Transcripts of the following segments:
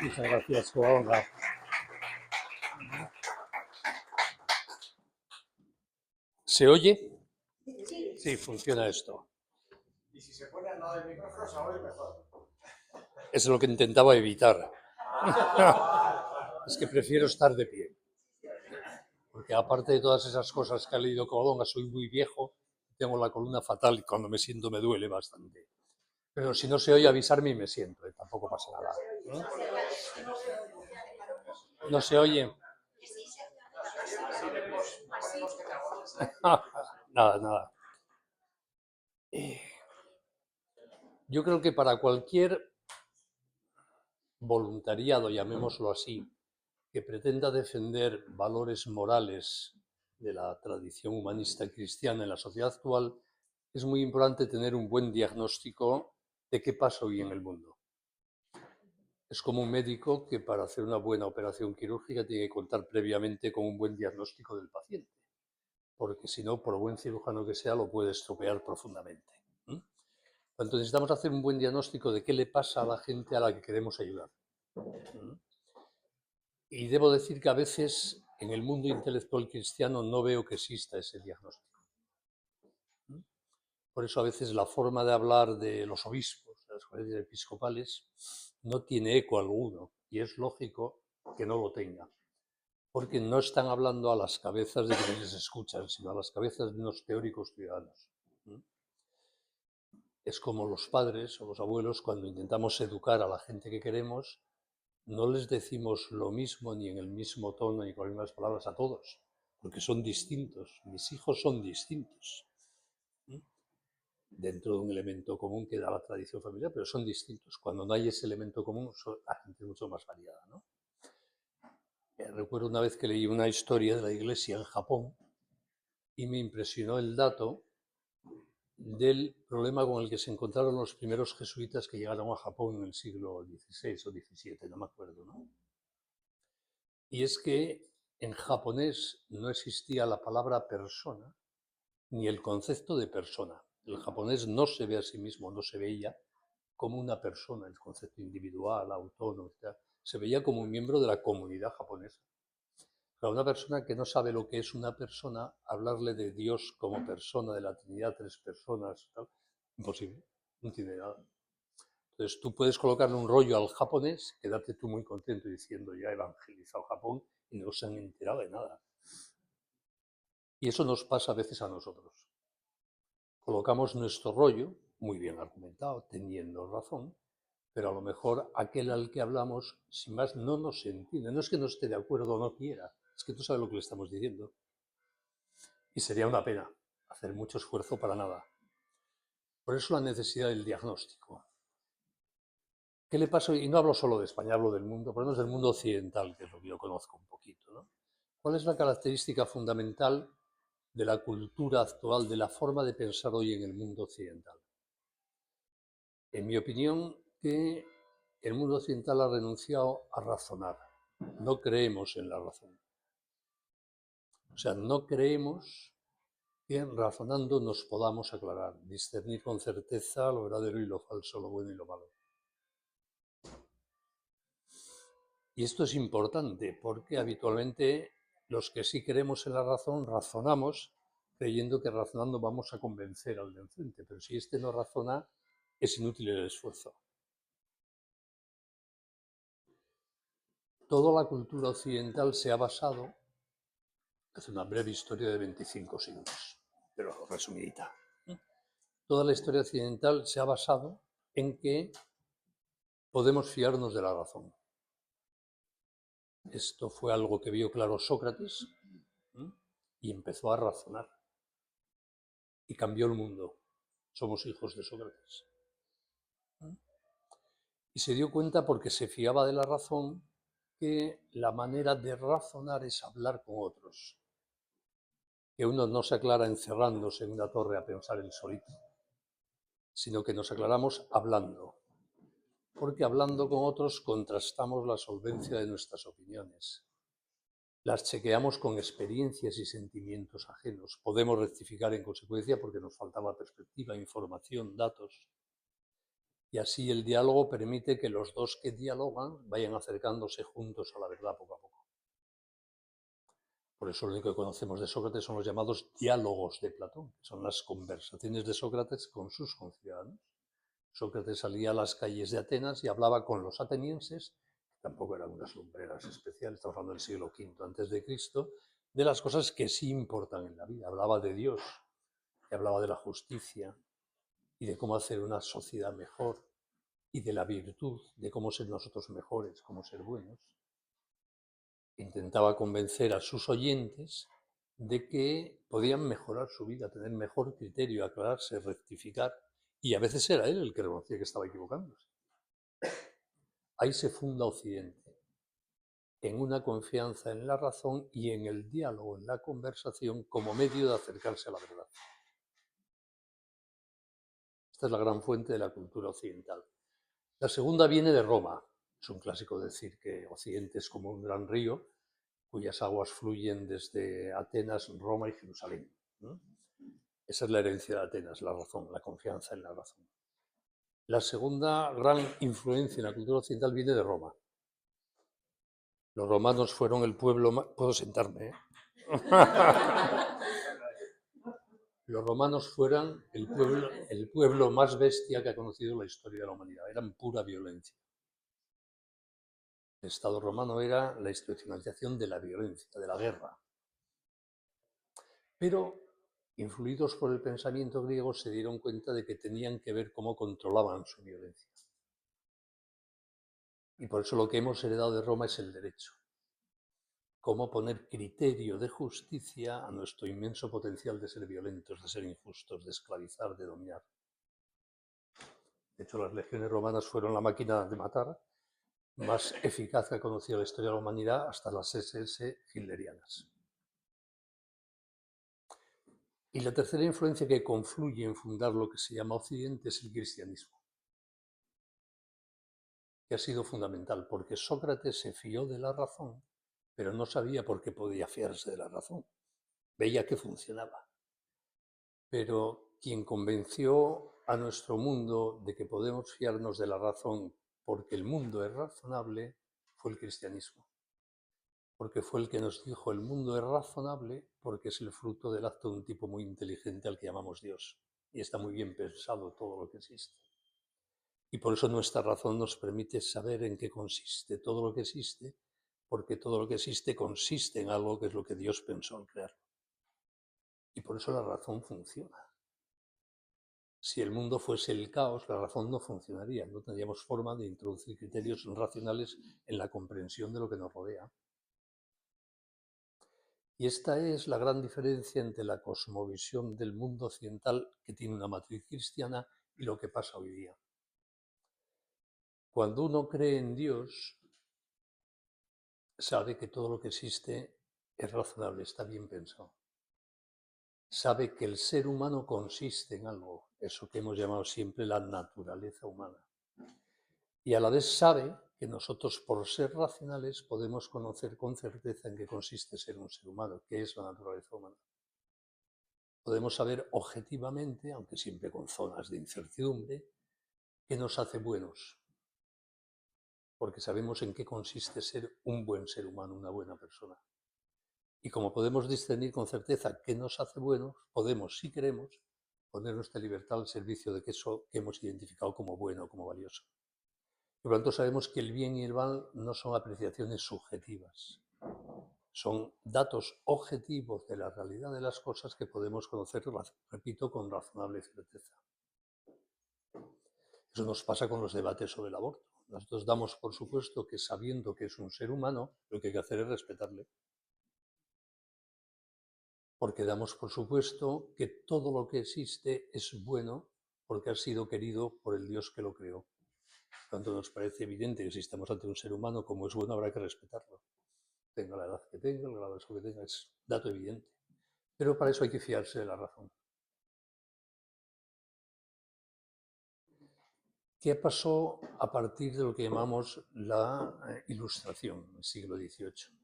Muchas gracias, Juan. ¿Se oye? Sí, funciona esto. Y si se pone al lado del micrófono, se oye mejor. Es lo que intentaba evitar. Es que prefiero estar de pie. Porque aparte de todas esas cosas que ha leído Covadonga, soy muy viejo, tengo la columna fatal y cuando me siento me duele bastante. Pero si no se oye, avisarme y me siento, tampoco pasa nada. ¿No se oye? Nada, nada. Yo creo que para cualquier voluntariado, llamémoslo así, que pretenda defender valores morales de la tradición humanista cristiana en la sociedad actual, es muy importante tener un buen diagnóstico de qué pasa hoy en el mundo. Es como un médico que para hacer una buena operación quirúrgica tiene que contar previamente con un buen diagnóstico del paciente, porque si no, por buen cirujano que sea, lo puede estropear profundamente. Entonces necesitamos hacer un buen diagnóstico de qué le pasa a la gente a la que queremos ayudar. Y debo decir que a veces en el mundo intelectual cristiano no veo que exista ese diagnóstico. Por eso a veces la forma de hablar de los obispos, de las conferencias episcopales, no tiene eco alguno. Y es lógico que no lo tenga. Porque no están hablando a las cabezas de quienes les escuchan, sino a las cabezas de unos teóricos ciudadanos. Es como los padres o los abuelos cuando intentamos educar a la gente que queremos, no les decimos lo mismo ni en el mismo tono ni con las mismas palabras a todos, porque son distintos. Mis hijos son distintos. Dentro de un elemento común que da la tradición familiar, pero son distintos. Cuando no hay ese elemento común, la gente es mucho más variada, ¿no? Recuerdo una vez que leí una historia de la iglesia en Japón y me impresionó el dato del problema con el que se encontraron los primeros jesuitas que llegaron a Japón en el siglo XVI o XVII, no me acuerdo, ¿no? Y es que en japonés no existía la palabra persona ni el concepto de persona. El japonés no se ve a sí mismo, no se veía como una persona, el concepto individual, autónomo, etc. Se veía como un miembro de la comunidad japonesa. Para una persona que no sabe lo que es una persona, hablarle de Dios como persona, de la Trinidad, tres personas, tal, imposible, no tiene nada. Entonces tú puedes colocarle un rollo al japonés, quedarte tú muy contento diciendo ya he evangelizado Japón y no se han enterado de nada. Y eso nos pasa a veces a nosotros. Colocamos nuestro rollo, muy bien argumentado, teniendo razón, pero a lo mejor aquel al que hablamos, sin más, no nos entiende. No es que no esté de acuerdo o no quiera, es que tú sabes lo que le estamos diciendo. Y sería una pena hacer mucho esfuerzo para nada. Por eso la necesidad del diagnóstico. ¿Qué le pasa? Y no hablo solo de España, hablo del mundo, por lo menos del mundo occidental, que es lo que yo conozco un poquito, ¿no? ¿Cuál es la característica fundamental de la cultura actual, de la forma de pensar hoy en el mundo occidental? En mi opinión, que el mundo occidental ha renunciado a razonar. No creemos en la razón. O sea, no creemos que razonando nos podamos aclarar, discernir con certeza lo verdadero y lo falso, lo bueno y lo malo. Y esto es importante porque habitualmente los que sí creemos en la razón razonamos creyendo que razonando vamos a convencer al de enfrente, pero si este no razona es inútil el esfuerzo. Toda la cultura occidental se ha basado, es una breve historia de 25 siglos, pero resumidita. Toda la historia occidental se ha basado en que podemos fiarnos de la razón. Esto fue algo que vio claro Sócrates y empezó a razonar. Y cambió el mundo. Somos hijos de Sócrates. Y se dio cuenta porque se fiaba de la razón que la manera de razonar es hablar con otros. Que uno no se aclara encerrándose en una torre a pensar el solito, sino que nos aclaramos hablando. Porque hablando con otros contrastamos la solvencia de nuestras opiniones. Las chequeamos con experiencias y sentimientos ajenos. Podemos rectificar en consecuencia porque nos faltaba perspectiva, información, datos. Y así el diálogo permite que los dos que dialogan vayan acercándose juntos a la verdad poco a poco. Por eso lo único que conocemos de Sócrates son los llamados diálogos de Platón, que son las conversaciones de Sócrates con sus conciudadanos. Sócrates salía a las calles de Atenas y hablaba con los atenienses, que tampoco eran unas lumbreras especiales, estamos hablando del siglo V antes de Cristo, de las cosas que sí importan en la vida. Hablaba de Dios, y hablaba de la justicia y de cómo hacer una sociedad mejor y de la virtud, de cómo ser nosotros mejores, cómo ser buenos. Intentaba convencer a sus oyentes de que podían mejorar su vida, tener mejor criterio, aclararse, rectificar, y a veces era él el que reconocía que estaba equivocándose. Ahí se funda Occidente, en una confianza en la razón y en el diálogo, en la conversación, como medio de acercarse a la verdad. Esta es la gran fuente de la cultura occidental. La segunda viene de Roma. Es un clásico decir que Occidente es como un gran río cuyas aguas fluyen desde Atenas, Roma y Jerusalén, ¿no? Esa es la herencia de Atenas, la razón, la confianza en la razón. La segunda gran influencia en la cultura occidental viene de Roma. Los romanos fueron el pueblo más... ¿Puedo sentarme? Los romanos fueron el pueblo más bestia que ha conocido la historia de la humanidad. Eran pura violencia. El Estado romano era la institucionalización de la violencia, de la guerra. Pero, influidos por el pensamiento griego, se dieron cuenta de que tenían que ver cómo controlaban su violencia. Y por eso lo que hemos heredado de Roma es el derecho. Cómo poner criterio de justicia a nuestro inmenso potencial de ser violentos, de ser injustos, de esclavizar, de dominar. De hecho, las legiones romanas fueron la máquina de matar más eficaz que ha conocido la historia de la humanidad hasta las SS hitlerianas. Y la tercera influencia que confluye en fundar lo que se llama Occidente es el cristianismo, que ha sido fundamental, porque Sócrates se fió de la razón, pero no sabía por qué podía fiarse de la razón. Veía que funcionaba. Pero quien convenció a nuestro mundo de que podemos fiarnos de la razón porque el mundo es razonable fue el cristianismo. Porque fue el que nos dijo el mundo es razonable porque es el fruto del acto de un tipo muy inteligente al que llamamos Dios. Y está muy bien pensado todo lo que existe. Y por eso nuestra razón nos permite saber en qué consiste todo lo que existe, porque todo lo que existe consiste en algo que es lo que Dios pensó al crearlo. Y por eso la razón funciona. Si el mundo fuese el caos, la razón no funcionaría, no tendríamos forma de introducir criterios racionales en la comprensión de lo que nos rodea. Y esta es la gran diferencia entre la cosmovisión del mundo occidental, que tiene una matriz cristiana, y lo que pasa hoy día. Cuando uno cree en Dios, sabe que todo lo que existe es razonable, está bien pensado. Sabe que el ser humano consiste en algo, eso que hemos llamado siempre la naturaleza humana. Y a la vez sabe que nosotros, por ser racionales, podemos conocer con certeza en qué consiste ser un ser humano, qué es la naturaleza humana. Podemos saber objetivamente, aunque siempre con zonas de incertidumbre, qué nos hace buenos, porque sabemos en qué consiste ser un buen ser humano, una buena persona. Y como podemos discernir con certeza qué nos hace buenos, podemos, si queremos, poner nuestra libertad al servicio de eso que hemos identificado como bueno, como valioso. Por lo tanto, sabemos que el bien y el mal no son apreciaciones subjetivas, son datos objetivos de la realidad de las cosas que podemos conocer, repito, con razonable certeza. Eso nos pasa con los debates sobre el aborto. Nosotros damos por supuesto que, sabiendo que es un ser humano, lo que hay que hacer es respetarle. Porque damos por supuesto que todo lo que existe es bueno porque ha sido querido por el Dios que lo creó. Por tanto, nos parece evidente que si estamos ante un ser humano, como es bueno, habrá que respetarlo. Tenga la edad que tenga, el grado de eso que tenga, es dato evidente. Pero para eso hay que fiarse de la razón. ¿Qué pasó a partir de lo que llamamos la Ilustración, el siglo XVIII?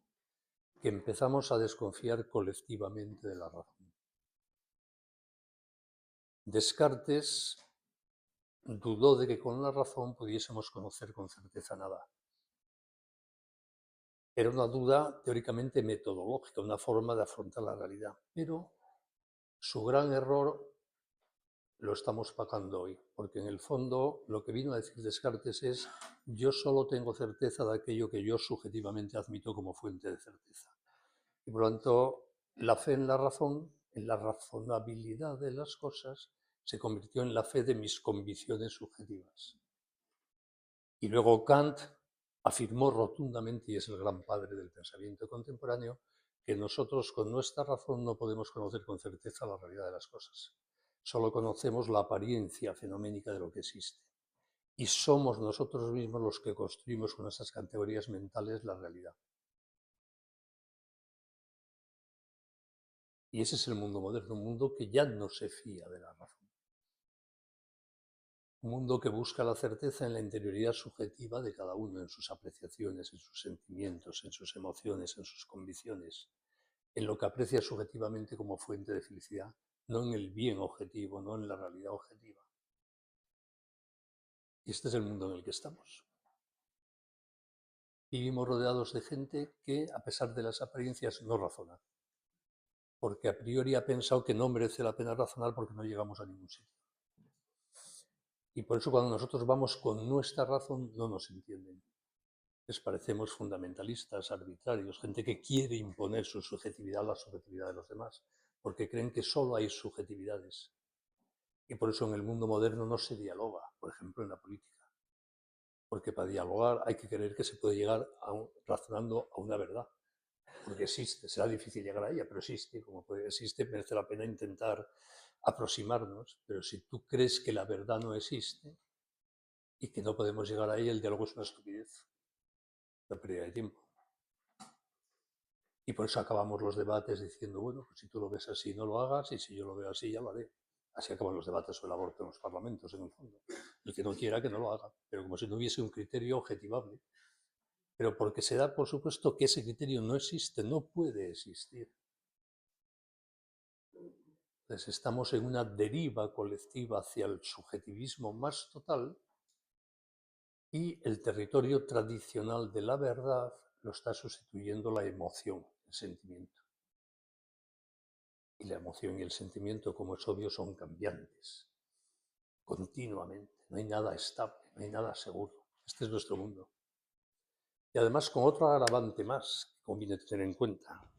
Que empezamos a desconfiar colectivamente de la razón. Descartes dudó de que con la razón pudiésemos conocer con certeza nada. Era una duda teóricamente metodológica, una forma de afrontar la realidad, pero su gran error lo estamos pagando hoy, porque en el fondo lo que vino a decir Descartes es: yo solo tengo certeza de aquello que yo subjetivamente admito como fuente de certeza. Y por lo tanto, la fe en la razón, en la razonabilidad de las cosas, se convirtió en la fe de mis convicciones subjetivas. Y luego Kant afirmó rotundamente, y es el gran padre del pensamiento contemporáneo, que nosotros con nuestra razón no podemos conocer con certeza la realidad de las cosas. Solo conocemos la apariencia fenoménica de lo que existe. Y somos nosotros mismos los que construimos con nuestras categorías mentales la realidad. Y ese es el mundo moderno, un mundo que ya no se fía de la razón. Un mundo que busca la certeza en la interioridad subjetiva de cada uno, en sus apreciaciones, en sus sentimientos, en sus emociones, en sus convicciones, en lo que aprecia subjetivamente como fuente de felicidad, no en el bien objetivo, no en la realidad objetiva. Y este es el mundo en el que estamos. Vivimos rodeados de gente que, a pesar de las apariencias, no razona, porque a priori ha pensado que no merece la pena razonar porque no llegamos a ningún sitio. Y por eso cuando nosotros vamos con nuestra razón no nos entienden. Les parecemos fundamentalistas, arbitrarios, gente que quiere imponer su subjetividad a la subjetividad de los demás, porque creen que solo hay subjetividades. Y por eso en el mundo moderno no se dialoga, por ejemplo, en la política. Porque para dialogar hay que creer que se puede llegar razonando a una verdad. Porque existe, será difícil llegar a ella, pero existe. Como existe, merece la pena intentar aproximarnos. Pero si tú crees que la verdad no existe y que no podemos llegar a ella, el diálogo es una estupidez, una pérdida de tiempo. Y por eso acabamos los debates diciendo: bueno, pues si tú lo ves así, no lo hagas, y si yo lo veo así, ya lo haré. Así acaban los debates sobre el aborto en los parlamentos, en el fondo. El que no quiera, que no lo haga, pero como si no hubiese un criterio objetivable. Pero porque se da por supuesto que ese criterio no existe, no puede existir. Entonces estamos en una deriva colectiva hacia el subjetivismo más total, y el territorio tradicional de la verdad lo está sustituyendo la emoción, el sentimiento. Y la emoción y el sentimiento, como es obvio, son cambiantes, continuamente. No hay nada estable, no hay nada seguro. Este es nuestro mundo. Y además con otro agravante más que conviene tener en cuenta.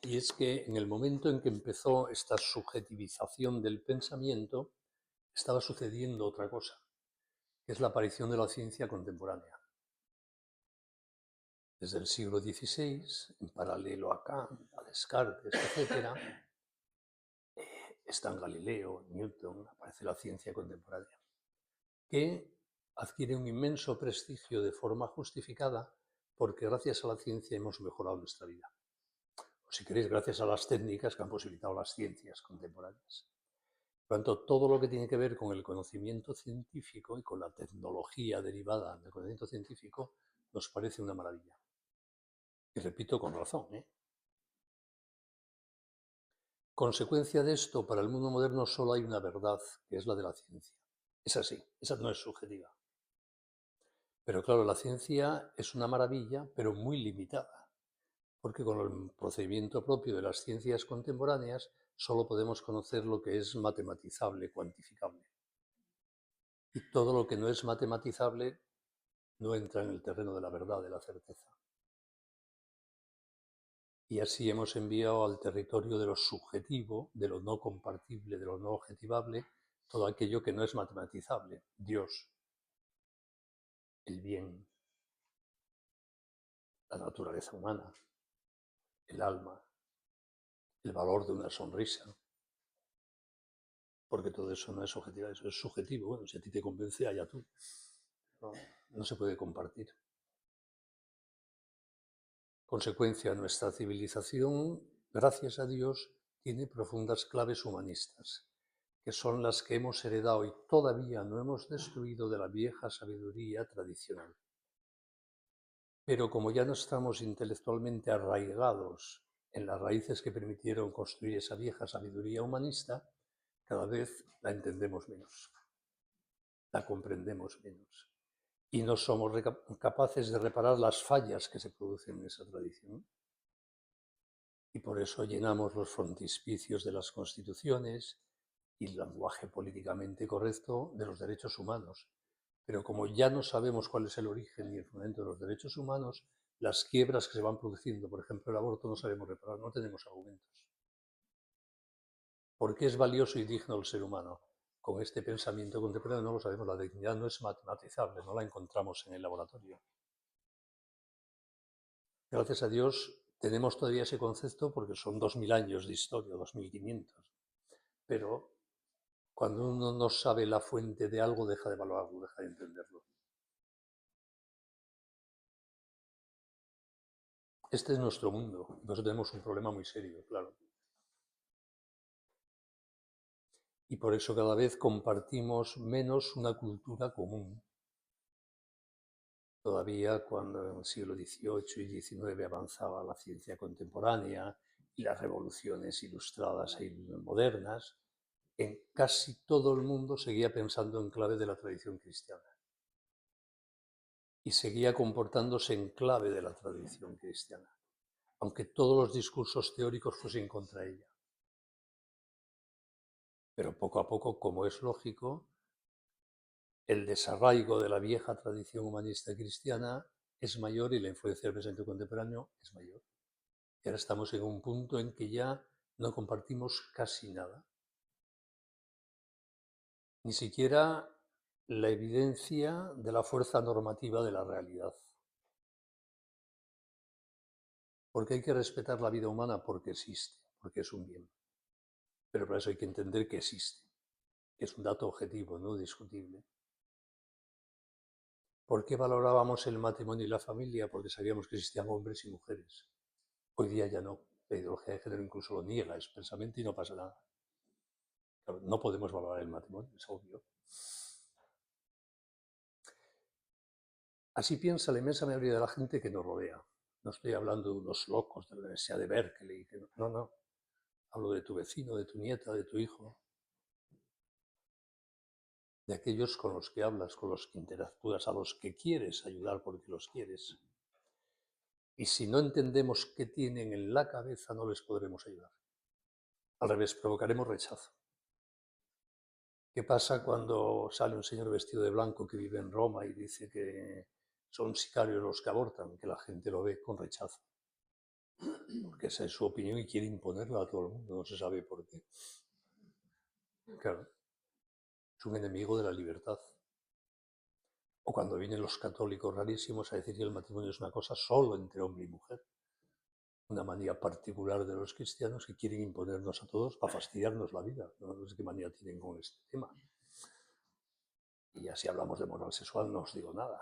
Y es que en el momento en que empezó esta subjetivización del pensamiento, estaba sucediendo otra cosa, que es la aparición de la ciencia contemporánea. Desde el siglo XVI, en paralelo a Kant, a Descartes, etc., están Galileo, Newton, aparece la ciencia contemporánea, que adquiere un inmenso prestigio de forma justificada porque gracias a la ciencia hemos mejorado nuestra vida. O si queréis, gracias a las técnicas que han posibilitado las ciencias contemporáneas. Por lo tanto, todo lo que tiene que ver con el conocimiento científico y con la tecnología derivada del conocimiento científico nos parece una maravilla. Y repito, con razón, ¿eh? Consecuencia de esto, para el mundo moderno solo hay una verdad, que es la de la ciencia. Es así, esa no es subjetiva. Pero claro, la ciencia es una maravilla, pero muy limitada, porque con el procedimiento propio de las ciencias contemporáneas solo podemos conocer lo que es matematizable, cuantificable. Y todo lo que no es matematizable no entra en el terreno de la verdad, de la certeza. Y así hemos enviado al territorio de lo subjetivo, de lo no compartible, de lo no objetivable, todo aquello que no es matematizable. Dios, el bien, la naturaleza humana, el alma, el valor de una sonrisa, porque todo eso no es objetivo, eso es subjetivo. Bueno, si a ti te convence, allá tú. No se puede compartir. Consecuencia, nuestra civilización, gracias a Dios, tiene profundas claves humanistas, que son las que hemos heredado y todavía no hemos destruido de la vieja sabiduría tradicional. Pero como ya no estamos intelectualmente arraigados en las raíces que permitieron construir esa vieja sabiduría humanista, cada vez la entendemos menos, la comprendemos menos. Y no somos capaces de reparar las fallas que se producen en esa tradición. Y por eso llenamos los frontispicios de las constituciones y el lenguaje políticamente correcto de los derechos humanos. Pero como ya no sabemos cuál es el origen y el fundamento de los derechos humanos, las quiebras que se van produciendo, por ejemplo el aborto, no sabemos reparar, no tenemos argumentos. ¿Por qué es valioso y digno el ser humano? Con este pensamiento contemporáneo no lo sabemos, la dignidad no es matematizable, no la encontramos en el laboratorio. Gracias a Dios tenemos todavía ese concepto porque son 2000 años de historia, 2500. Pero cuando uno no sabe la fuente de algo, deja de valorarlo, deja de entenderlo. Este es nuestro mundo, por eso tenemos un problema muy serio, claro. Y por eso cada vez compartimos menos una cultura común. Todavía cuando en el siglo XVIII y XIX avanzaba la ciencia contemporánea y las revoluciones ilustradas e modernas, en casi todo el mundo seguía pensando en clave de la tradición cristiana. Y seguía comportándose en clave de la tradición cristiana, aunque todos los discursos teóricos fuesen contra ella. Pero poco a poco, como es lógico, el desarraigo de la vieja tradición humanista cristiana es mayor y la influencia del presente contemporáneo es mayor. Y ahora estamos en un punto en que ya no compartimos casi nada. Ni siquiera la evidencia de la fuerza normativa de la realidad. Porque hay que respetar la vida humana porque existe, porque es un bien. Pero para eso hay que entender que existe, que es un dato objetivo, no discutible. ¿Por qué valorábamos el matrimonio y la familia? Porque sabíamos que existían hombres y mujeres. Hoy día ya no. La ideología de género incluso lo niega expresamente y no pasa nada. Claro, no podemos valorar el matrimonio, es obvio. Así piensa la inmensa mayoría de la gente que nos rodea. No estoy hablando de unos locos de la Universidad de Berkeley. No, no. Hablo de tu vecino, de tu nieta, de tu hijo. De aquellos con los que hablas, con los que interactúas, a los que quieres ayudar porque los quieres. Y si no entendemos qué tienen en la cabeza, no les podremos ayudar. Al revés, provocaremos rechazo. ¿Qué pasa cuando sale un señor vestido de blanco que vive en Roma y dice que son sicarios los que abortan? Que la gente lo ve con rechazo. Porque esa es su opinión y quiere imponerla a todo el mundo, no se sabe por qué. Claro, es un enemigo de la libertad. O cuando vienen los católicos rarísimos a decir que el matrimonio es una cosa solo entre hombre y mujer. Una manía particular de los cristianos que quieren imponernos a todos para fastidiarnos la vida. No sé qué manía tienen con este tema. Y ya si hablamos de moral sexual no os digo nada.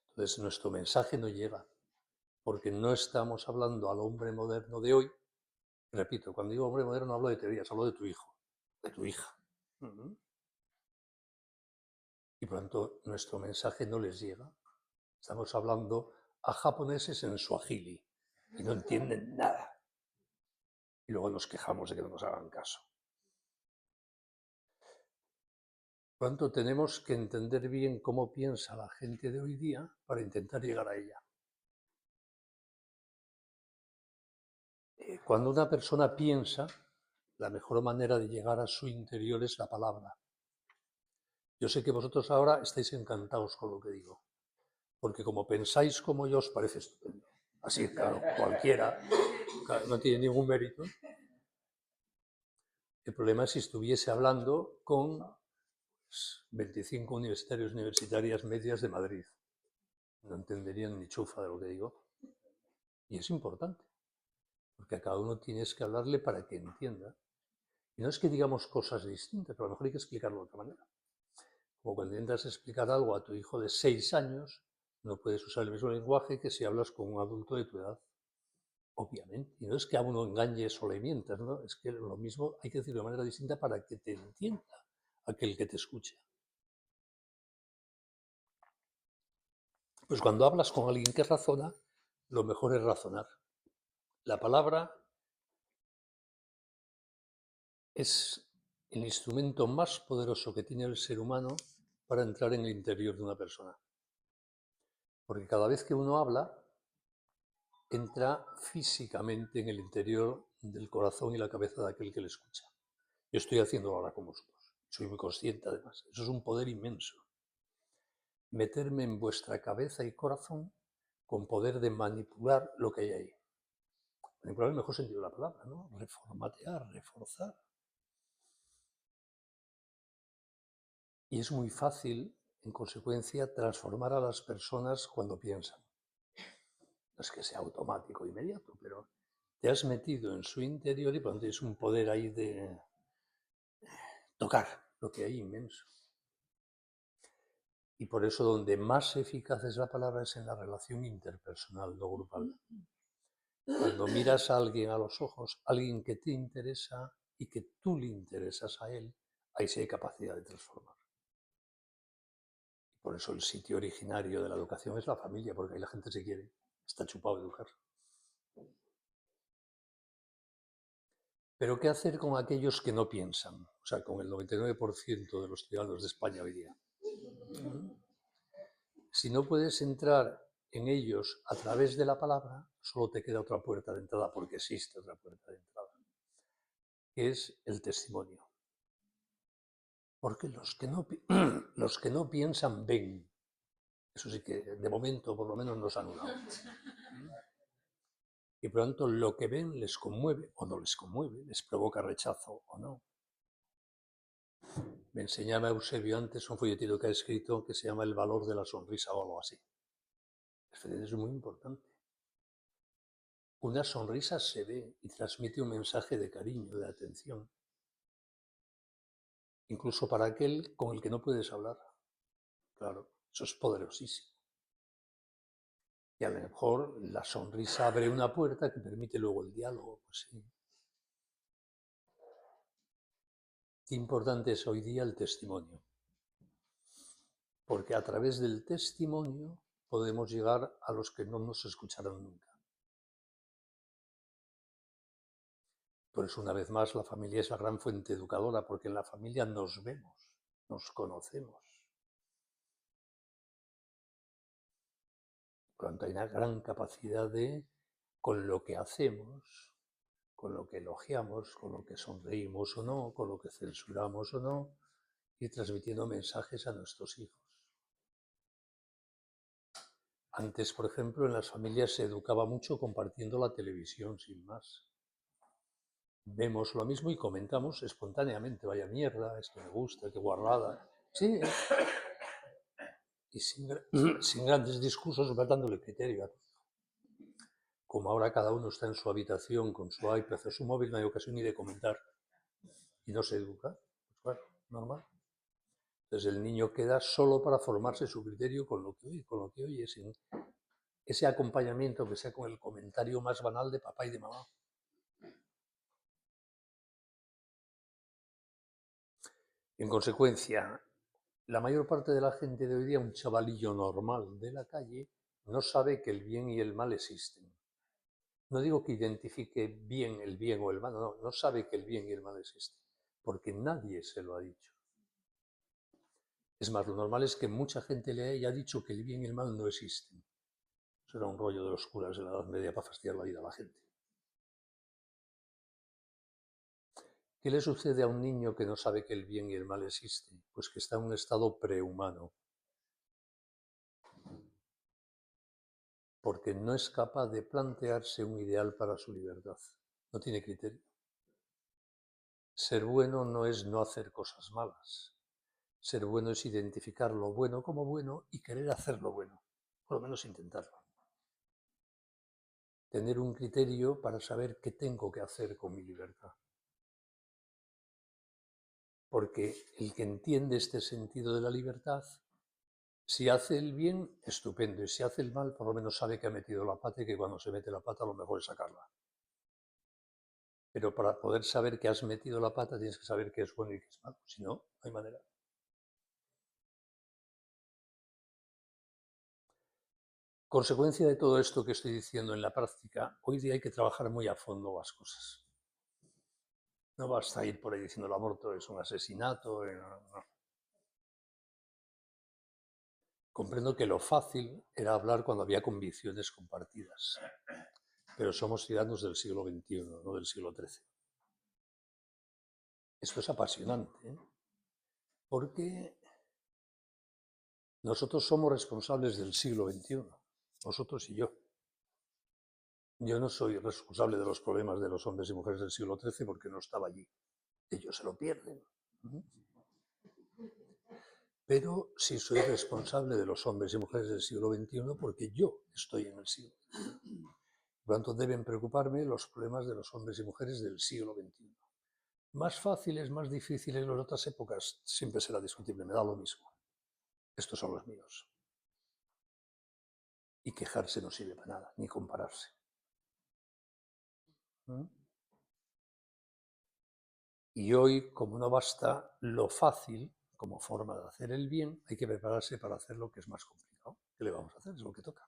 Entonces nuestro mensaje no llega, porque no estamos hablando al hombre moderno de hoy. Repito, cuando digo hombre moderno hablo de teorías, hablo de tu hijo, de tu hija. Y por lo tanto nuestro mensaje no les llega. Estamos hablando a japoneses en suajili y no entienden nada. Y luego nos quejamos de que no nos hagan caso. Por lo tanto, tenemos que entender bien cómo piensa la gente de hoy día para intentar llegar a ella. Cuando una persona piensa, la mejor manera de llegar a su interior es la palabra. Yo sé que vosotros ahora estáis encantados con lo que digo, porque como pensáis como yo os parece estupendo. Así, claro, cualquiera, claro, no tiene ningún mérito. El problema es si estuviese hablando con 25 universitarios y universitarias medias de Madrid. No entenderían ni chufa de lo que digo. Y es importante, porque a cada uno tienes que hablarle para que entienda. Y no es que digamos cosas distintas, pero a lo mejor hay que explicarlo de otra manera. Como cuando intentas explicar algo a tu hijo de 6 años, no puedes usar el mismo lenguaje que si hablas con un adulto de tu edad. Obviamente. Y no es que a uno engañes o le mientas, ¿no? Es que lo mismo hay que decirlo de manera distinta para que te entienda aquel que te escuche. Pues cuando hablas con alguien que razona, lo mejor es razonar. La palabra es el instrumento más poderoso que tiene el ser humano para entrar en el interior de una persona. Porque cada vez que uno habla, entra físicamente en el interior del corazón y la cabeza de aquel que le escucha. Yo estoy haciéndolo ahora con vosotros. Soy muy consciente, además. Eso es un poder inmenso. Meterme en vuestra cabeza y corazón con poder de manipular lo que hay ahí. Manipular el mejor sentido de la palabra, ¿no? Reformatear, reforzar. Y es muy fácil, en consecuencia, transformar a las personas cuando piensan. No es que sea automático, inmediato, pero te has metido en su interior y cuando tienes un poder ahí de tocar lo que hay inmenso. Y por eso donde más eficaz es la palabra es en la relación interpersonal, no grupal. Cuando miras a alguien a los ojos, alguien que te interesa y que tú le interesas a él, ahí sí hay capacidad de transformar. Por eso el sitio originario de la educación es la familia, porque ahí la gente se quiere, está chupado de educar. Pero ¿qué hacer con aquellos que no piensan? O sea, con el 99% de los ciudadanos de España hoy día. Si no puedes entrar en ellos a través de la palabra, solo te queda otra puerta de entrada, porque existe otra puerta de entrada, que es el testimonio. Porque los que no piensan ven. Eso sí que de momento por lo menos nos han anulado. Y por lo tanto lo que ven les conmueve o no les conmueve, les provoca rechazo o no. Me enseñaba Eusebio antes un folletito que ha escrito que se llama El valor de la sonrisa o algo así. Es muy importante. Una sonrisa se ve y transmite un mensaje de cariño, de atención. Incluso para aquel con el que no puedes hablar. Claro, eso es poderosísimo. Y a lo mejor la sonrisa abre una puerta que permite luego el diálogo. Pues sí. Qué importante es hoy día el testimonio. Porque a través del testimonio podemos llegar a los que no nos escucharon nunca. Por eso, una vez más, la familia es la gran fuente educadora, porque en la familia nos vemos, nos conocemos. Por lo tanto, hay una gran capacidad de, con lo que hacemos, con lo que elogiamos, con lo que sonreímos o no, con lo que censuramos o no, ir transmitiendo mensajes a nuestros hijos. Antes, por ejemplo, en las familias se educaba mucho compartiendo la televisión, sin más. Vemos lo mismo y comentamos espontáneamente, vaya mierda, esto me gusta, qué guarrada. Sí, y sin grandes discursos, va dándole criterio a todo. Como ahora cada uno está en su habitación con su iPad o su móvil, no hay ocasión ni de comentar y no se educa, pues bueno, normal. Entonces el niño queda solo para formarse su criterio con lo que oye, sin ese acompañamiento que sea con el comentario más banal de papá y de mamá. En consecuencia, la mayor parte de la gente de hoy día, un chavalillo normal de la calle, no sabe que el bien y el mal existen. No digo que identifique bien o el mal, no, no sabe que el bien y el mal existen, porque nadie se lo ha dicho. Es más, lo normal es que mucha gente le haya dicho que el bien y el mal no existen. Eso era un rollo de los curas de la Edad Media para fastidiar la vida a la gente. ¿Qué le sucede a un niño que no sabe que el bien y el mal existen? Pues que está en un estado prehumano, porque no es capaz de plantearse un ideal para su libertad. No tiene criterio. Ser bueno no es no hacer cosas malas. Ser bueno es identificar lo bueno como bueno y querer hacerlo bueno, por lo menos intentarlo. Tener un criterio para saber qué tengo que hacer con mi libertad. Porque el que entiende este sentido de la libertad, si hace el bien, estupendo, y si hace el mal, por lo menos sabe que ha metido la pata y que cuando se mete la pata lo mejor es sacarla. Pero para poder saber que has metido la pata tienes que saber qué es bueno y qué es malo, si no, no hay manera. Consecuencia de todo esto que estoy diciendo en la práctica, hoy día hay que trabajar muy a fondo las cosas. No basta ir por ahí diciendo el aborto es un asesinato. No. Comprendo que lo fácil era hablar cuando había convicciones compartidas, pero somos ciudadanos del siglo XXI, no del siglo XIII. Esto es apasionante, ¿eh? Porque nosotros somos responsables del siglo XXI, vosotros y yo. Yo no soy responsable de los problemas de los hombres y mujeres del siglo XIII porque no estaba allí. Ellos se lo pierden. Pero sí soy responsable de los hombres y mujeres del siglo XXI porque yo estoy en el siglo XXI. Por lo tanto, deben preocuparme los problemas de los hombres y mujeres del siglo XXI. Más fáciles, más difíciles en las otras épocas, siempre será discutible, me da lo mismo. Estos son los míos. Y quejarse no sirve para nada, ni compararse. Y hoy, como no basta lo fácil como forma de hacer el bien, hay que prepararse para hacer lo que es más complicado. ¿Qué le vamos a hacer? Es lo que toca.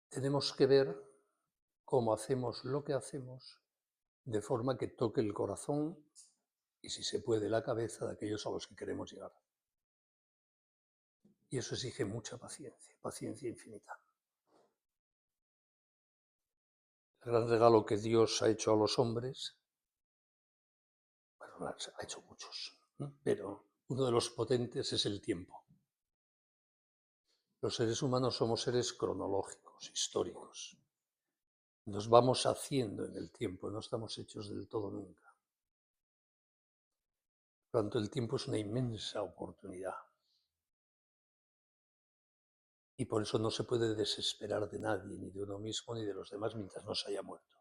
Tenemos que ver cómo hacemos lo que hacemos de forma que toque el corazón y, si se puede, la cabeza de aquellos a los que queremos llegar. Y eso exige mucha paciencia, paciencia infinita. El gran regalo que Dios ha hecho a los hombres, bueno, ha hecho muchos, ¿no? Pero uno de los potentes es el tiempo. Los seres humanos somos seres cronológicos, históricos. Nos vamos haciendo en el tiempo, no estamos hechos del todo nunca. Por lo tanto, el tiempo es una inmensa oportunidad. Y por eso no se puede desesperar de nadie, ni de uno mismo, ni de los demás, mientras no se haya muerto.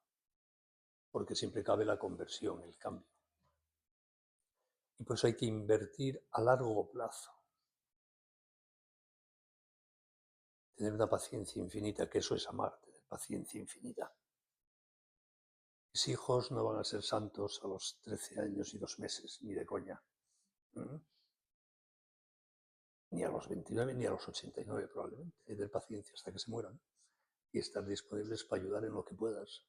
Porque siempre cabe la conversión, el cambio. Y por eso hay que invertir a largo plazo. Tener una paciencia infinita, que eso es amar, tener paciencia infinita. Mis hijos no van a ser santos a los 13 años y 2 meses, ni de coña. Ni a los 29, ni a los 89 probablemente. Tener paciencia hasta que se mueran y estar disponibles para ayudar en lo que puedas.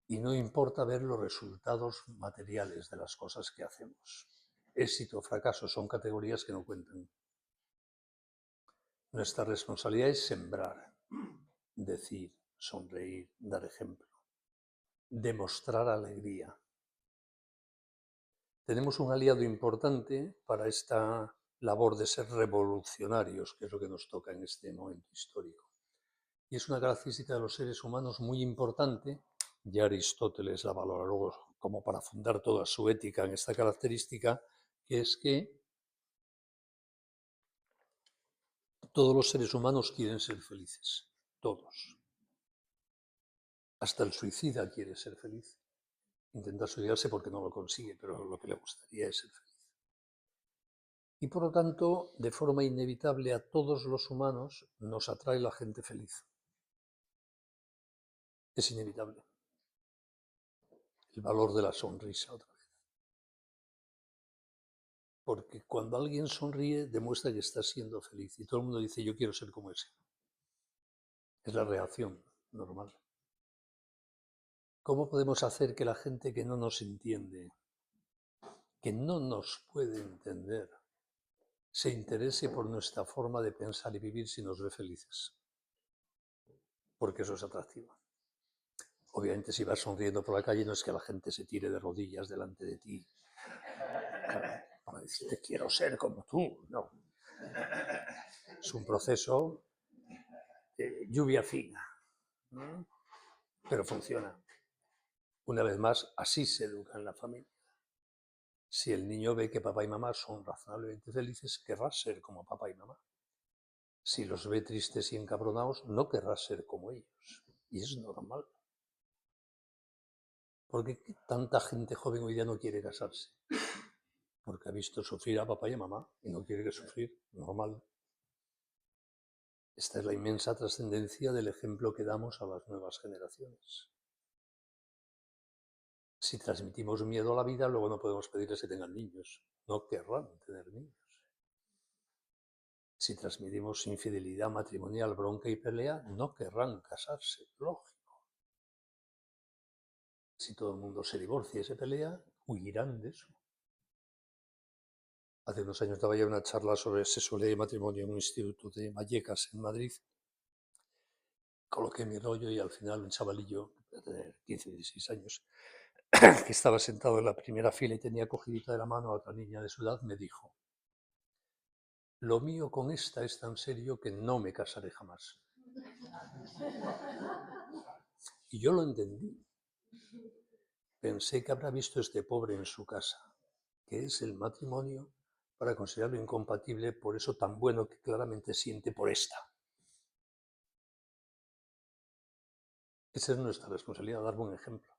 Y no importa ver los resultados materiales de las cosas que hacemos. Éxito o fracaso son categorías que no cuentan. Nuestra responsabilidad es sembrar, decir, sonreír, dar ejemplo, demostrar alegría. Tenemos un aliado importante para esta labor de ser revolucionarios, que es lo que nos toca en este momento histórico. Y es una característica de los seres humanos muy importante, ya Aristóteles la valoró como para fundar toda su ética en esta característica, que es que todos los seres humanos quieren ser felices, todos. Hasta el suicida quiere ser feliz. Intenta suicidarse porque no lo consigue, pero lo que le gustaría es ser feliz. Y por lo tanto, de forma inevitable a todos los humanos nos atrae la gente feliz. Es inevitable. El valor de la sonrisa otra vez. Porque cuando alguien sonríe demuestra que está siendo feliz y todo el mundo dice yo quiero ser como ese. Es la reacción normal. ¿Cómo podemos hacer que la gente que no nos entiende, que no nos puede entender, se interese por nuestra forma de pensar y vivir si nos ve felices? Porque eso es atractivo. Obviamente, si vas sonriendo por la calle no es que la gente se tire de rodillas delante de ti. Claro, para decirte quiero ser como tú, no. Es un proceso de lluvia fina, ¿no? Pero funciona. Una vez más, así se educa en la familia. Si el niño ve que papá y mamá son razonablemente felices, querrá ser como papá y mamá. Si los ve tristes y encabronados, no querrá ser como ellos. Y es normal. ¿Por qué tanta gente joven hoy día no quiere casarse? Porque ha visto sufrir a papá y a mamá y no quiere que sufrir. Normal. Esta es la inmensa trascendencia del ejemplo que damos a las nuevas generaciones. Si transmitimos miedo a la vida, luego no podemos pedirles que tengan niños. No querrán tener niños. Si transmitimos infidelidad matrimonial, bronca y pelea, no querrán casarse. Lógico. Si todo el mundo se divorcia y se pelea, huirán de eso. Hace unos años daba ya una charla sobre sexualidad y matrimonio en un instituto de Vallecas, en Madrid. Coloqué mi rollo y al final un chavalillo, de tener 15 o 16 años, que estaba sentado en la primera fila y tenía cogidita de la mano a otra niña de su edad, me dijo: lo mío con esta es tan serio que no me casaré jamás. Y yo lo entendí. Pensé que habrá visto este pobre en su casa, que es el matrimonio, para considerarlo incompatible, por eso tan bueno que claramente siente por esta. Esa es nuestra responsabilidad, dar buen ejemplo.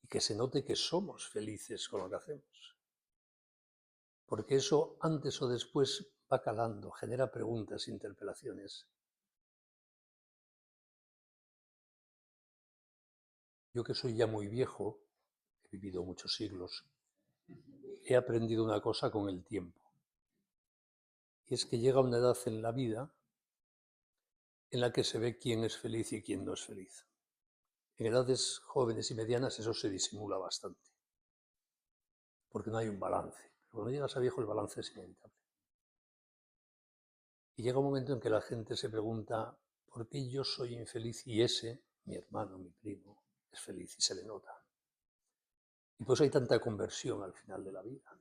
Y que se note que somos felices con lo que hacemos. Porque eso, antes o después, va calando, genera preguntas, interpelaciones. Yo, que soy ya muy viejo, he vivido muchos siglos, he aprendido una cosa con el tiempo. Y es que llega una edad en la vida en la que se ve quién es feliz y quién no es feliz. En edades jóvenes y medianas eso se disimula bastante, porque no hay un balance. Pero cuando llegas a viejo el balance es inevitable. Y llega un momento en que la gente se pregunta: ¿por qué yo soy infeliz y ese, mi hermano, mi primo, es feliz? Y se le nota. Y pues hay tanta conversión al final de la vida.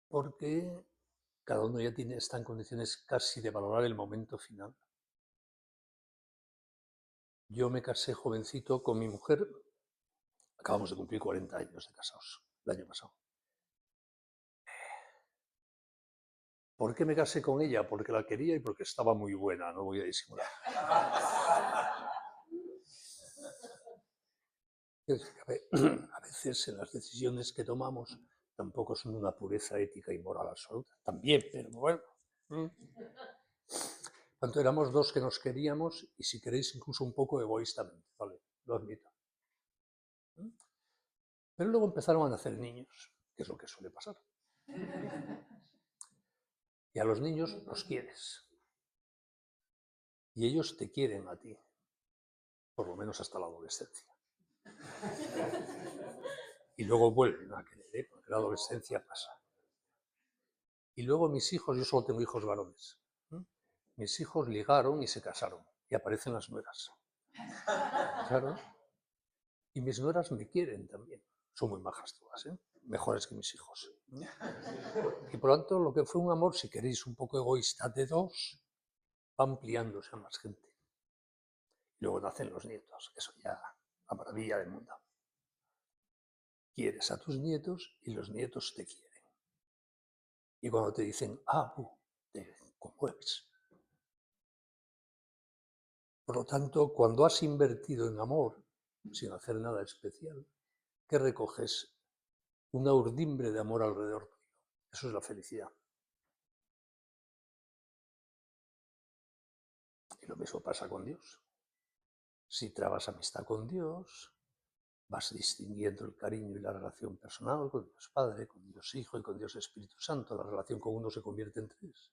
Porque cada uno ya está en condiciones casi de valorar el momento final. Yo me casé jovencito con mi mujer, acabamos de cumplir 40 años de casados el año pasado. ¿Por qué me casé con ella? Porque la quería y porque estaba muy buena, no voy a disimular. A veces en las decisiones que tomamos tampoco son una pureza ética y moral absoluta. También, pero bueno. Tanto éramos dos que nos queríamos y, si queréis, incluso un poco egoístamente, ¿vale? Lo admito. Pero luego empezaron a nacer niños, que es lo que suele pasar. Y a los niños los quieres. Y ellos te quieren a ti, por lo menos hasta la adolescencia. Y luego vuelven a querer, porque la adolescencia pasa. Y luego mis hijos, yo solo tengo hijos varones, mis hijos ligaron y se casaron, y aparecen las nueras. Claro. Y mis nueras me quieren también. Son muy majas todas, mejores que mis hijos. Y por lo tanto, lo que fue un amor, si queréis, un poco egoísta de dos, va ampliándose a más gente. Y luego nacen los nietos, eso ya, la maravilla del mundo. Quieres a tus nietos y los nietos te quieren. Y cuando te dicen te conmueves. Por lo tanto, cuando has invertido en amor, sin hacer nada especial, ¿qué recoges? Una urdimbre de amor alrededor tuyo. Eso es la felicidad. Y lo mismo pasa con Dios. Si trabas amistad con Dios, vas distinguiendo el cariño y la relación personal con Dios Padre, con Dios Hijo y con Dios Espíritu Santo. La relación con uno se convierte en tres.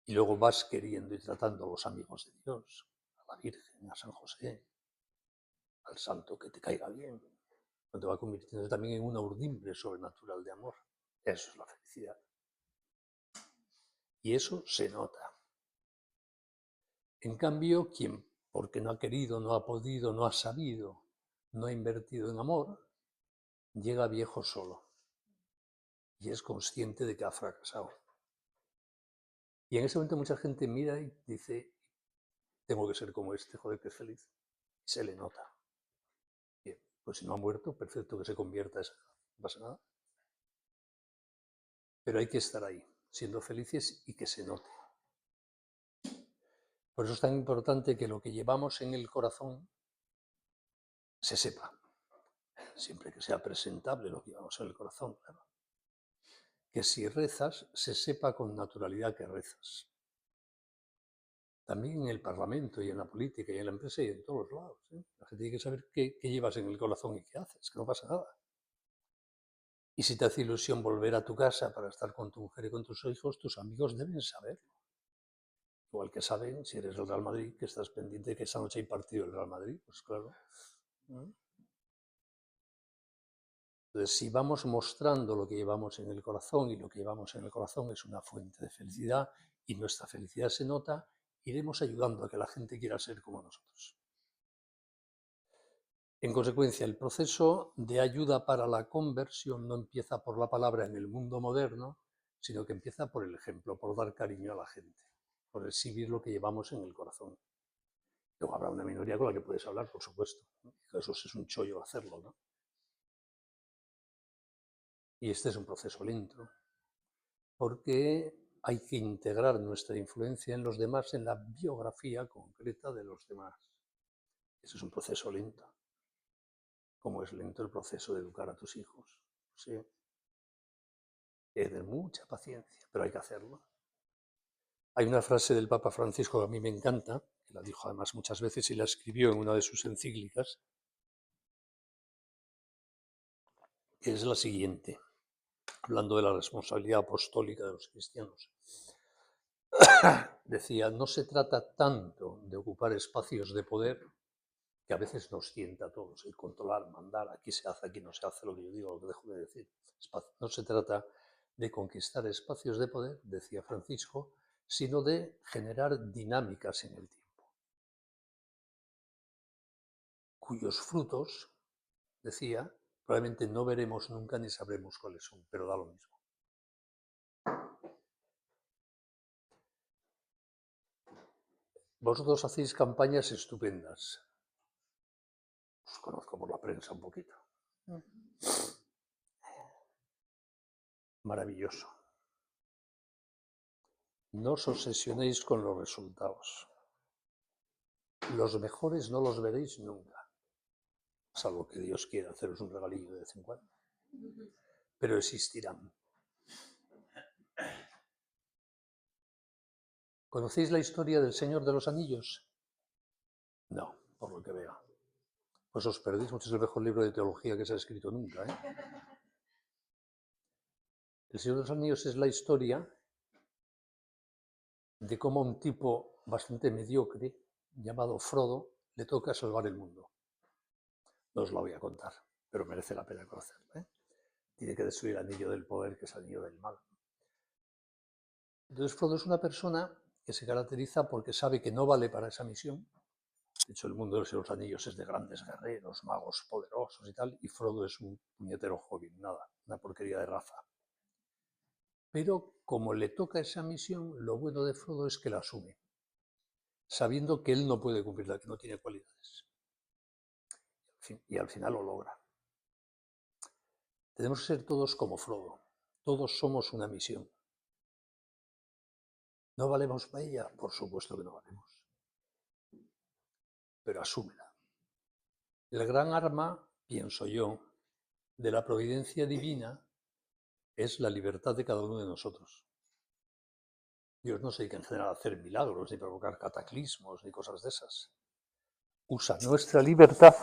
Y luego vas queriendo y tratando a los amigos de Dios, a la Virgen, a San José, al santo que te caiga bien. Te va convirtiendo también en una urdimbre sobrenatural de amor. Eso es la felicidad. Y eso se nota. En cambio, quien, porque no ha querido, no ha podido, no ha sabido, no ha invertido en amor, llega viejo solo y es consciente de que ha fracasado. Y en ese momento mucha gente mira y dice: tengo que ser como este, joder, que es feliz. Y se le nota. Bien, pues si no ha muerto, perfecto, que se convierta, no pasa nada. Pero hay que estar ahí, siendo felices y que se note. Por eso es tan importante que lo que llevamos en el corazón se sepa, siempre que sea presentable lo que llevamos en el corazón, claro. que si rezas, se sepa con naturalidad que rezas. También en el Parlamento y en la política y en la empresa y en todos lados. La gente tiene que saber qué llevas en el corazón y qué haces, que no pasa nada. Y si te hace ilusión volver a tu casa para estar con tu mujer y con tus hijos, tus amigos deben saberlo. Igual que saben, si eres del Real Madrid, que estás pendiente de que esa noche hay partido del Real Madrid, pues claro. Entonces, si vamos mostrando lo que llevamos en el corazón y lo que llevamos en el corazón es una fuente de felicidad y nuestra felicidad se nota, iremos ayudando a que la gente quiera ser como nosotros. En consecuencia, el proceso de ayuda para la conversión no empieza por la palabra en el mundo moderno, sino que empieza por el ejemplo, por dar cariño a la gente, por exhibir lo que llevamos en el corazón. Luego habrá una minoría con la que puedes hablar, por supuesto, ¿no? Eso es un chollo hacerlo, ¿no? Y este es un proceso lento, porque hay que integrar nuestra influencia en los demás en la biografía concreta de los demás. Ese es un proceso lento, como es lento el proceso de educar a tus hijos. ¿Sí? Es de mucha paciencia, pero hay que hacerlo. Hay una frase del Papa Francisco que a mí me encanta, que la dijo además muchas veces y la escribió en una de sus encíclicas, que es la siguiente, hablando de la responsabilidad apostólica de los cristianos. Decía, no se trata tanto de ocupar espacios de poder, que a veces nos tienta a todos, el controlar, mandar, aquí se hace, aquí no se hace, lo que yo digo, lo que dejo de decir. No se trata de conquistar espacios de poder, decía Francisco, sino de generar dinámicas en el tiempo, cuyos frutos, decía, probablemente no veremos nunca ni sabremos cuáles son, pero da lo mismo. Vosotros hacéis campañas estupendas. Os conozco por la prensa un poquito. Maravilloso. No os obsesionéis con los resultados. Los mejores no los veréis nunca, salvo que Dios quiera haceros un regalillo de vez en cuando. Pero existirán. ¿Conocéis la historia del Señor de los Anillos? No, por lo que veo. Pues os perdéis mucho, es el mejor libro de teología que se ha escrito nunca. El Señor de los Anillos es la historia de cómo a un tipo bastante mediocre, llamado Frodo, le toca salvar el mundo. No os la voy a contar, pero merece la pena conocerla. Tiene que destruir el anillo del poder, que es el anillo del mal. Entonces Frodo es una persona que se caracteriza porque sabe que no vale para esa misión. De hecho, el mundo de los Anillos es de grandes guerreros, magos poderosos y tal, y Frodo es un puñetero joven, nada, una porquería de raza. Pero como le toca esa misión, lo bueno de Frodo es que la asume, sabiendo que él no puede cumplirla, que no tiene cualidades. Y al final lo logra. Tenemos que ser todos como Frodo. Todos somos una misión. ¿No valemos para ella? Por supuesto que no valemos. Pero asúmela. El gran arma, pienso yo, de la providencia divina es la libertad de cada uno de nosotros. Dios no se dedica en general a hacer milagros, ni provocar cataclismos, ni cosas de esas. Usa nuestra libertad